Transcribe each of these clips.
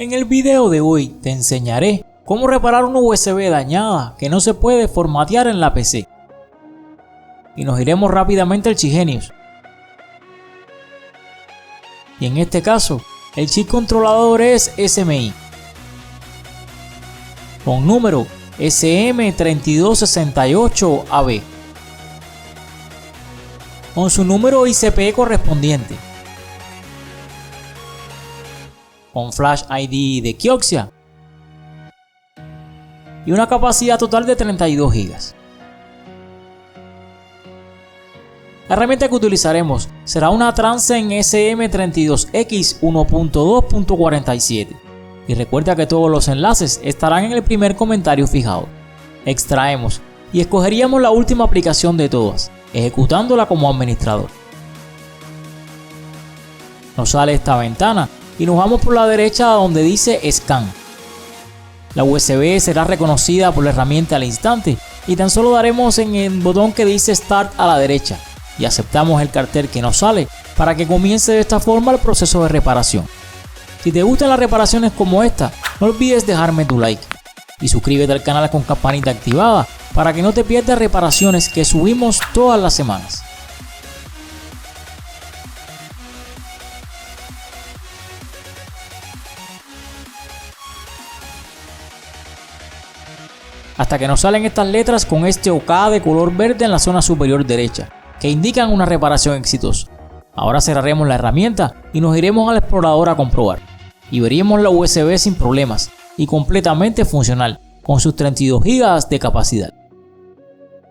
En el video de hoy te enseñaré cómo reparar una USB dañada que no se puede formatear en la PC. Y nos iremos rápidamente al Chip Genius. Y en este caso, el chip controlador es SMI, con número SM3268AB, con su número ICPE correspondiente, con Flash ID de Kioxia y una capacidad total de 32 GB. La herramienta que utilizaremos será una Transcend SM32X 1.2.47 y recuerda que todos los enlaces estarán en el primer comentario fijado. Extraemos y escogeríamos la última aplicación de todas, ejecutándola como administrador. Nos sale esta ventana y nos vamos por la derecha donde dice Scan. La USB será reconocida por la herramienta al instante y tan solo daremos en el botón que dice Start a la derecha y aceptamos el cartel que nos sale para que comience de esta forma el proceso de reparación. Si te gustan las reparaciones como esta, no olvides dejarme tu like y suscríbete al canal con campanita activada para que no te pierdas reparaciones que subimos todas las semanas. Hasta que nos salen estas letras con este OK de color verde en la zona superior derecha, que indican una reparación exitosa. Ahora cerraremos la herramienta y nos iremos al explorador a comprobar, y veríamos la USB sin problemas y completamente funcional, con sus 32 GB de capacidad.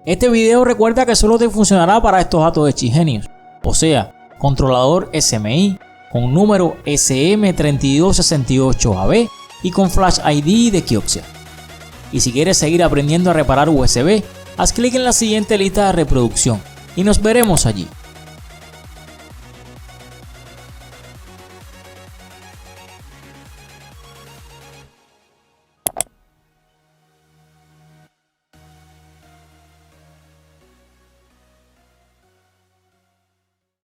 Este video recuerda que solo te funcionará para estos datos de Chip Genius, o sea, controlador SMI, con número SM3268AB y con Flash ID de Kioxia. Y si quieres seguir aprendiendo a reparar USB, haz clic en la siguiente lista de reproducción y nos veremos allí.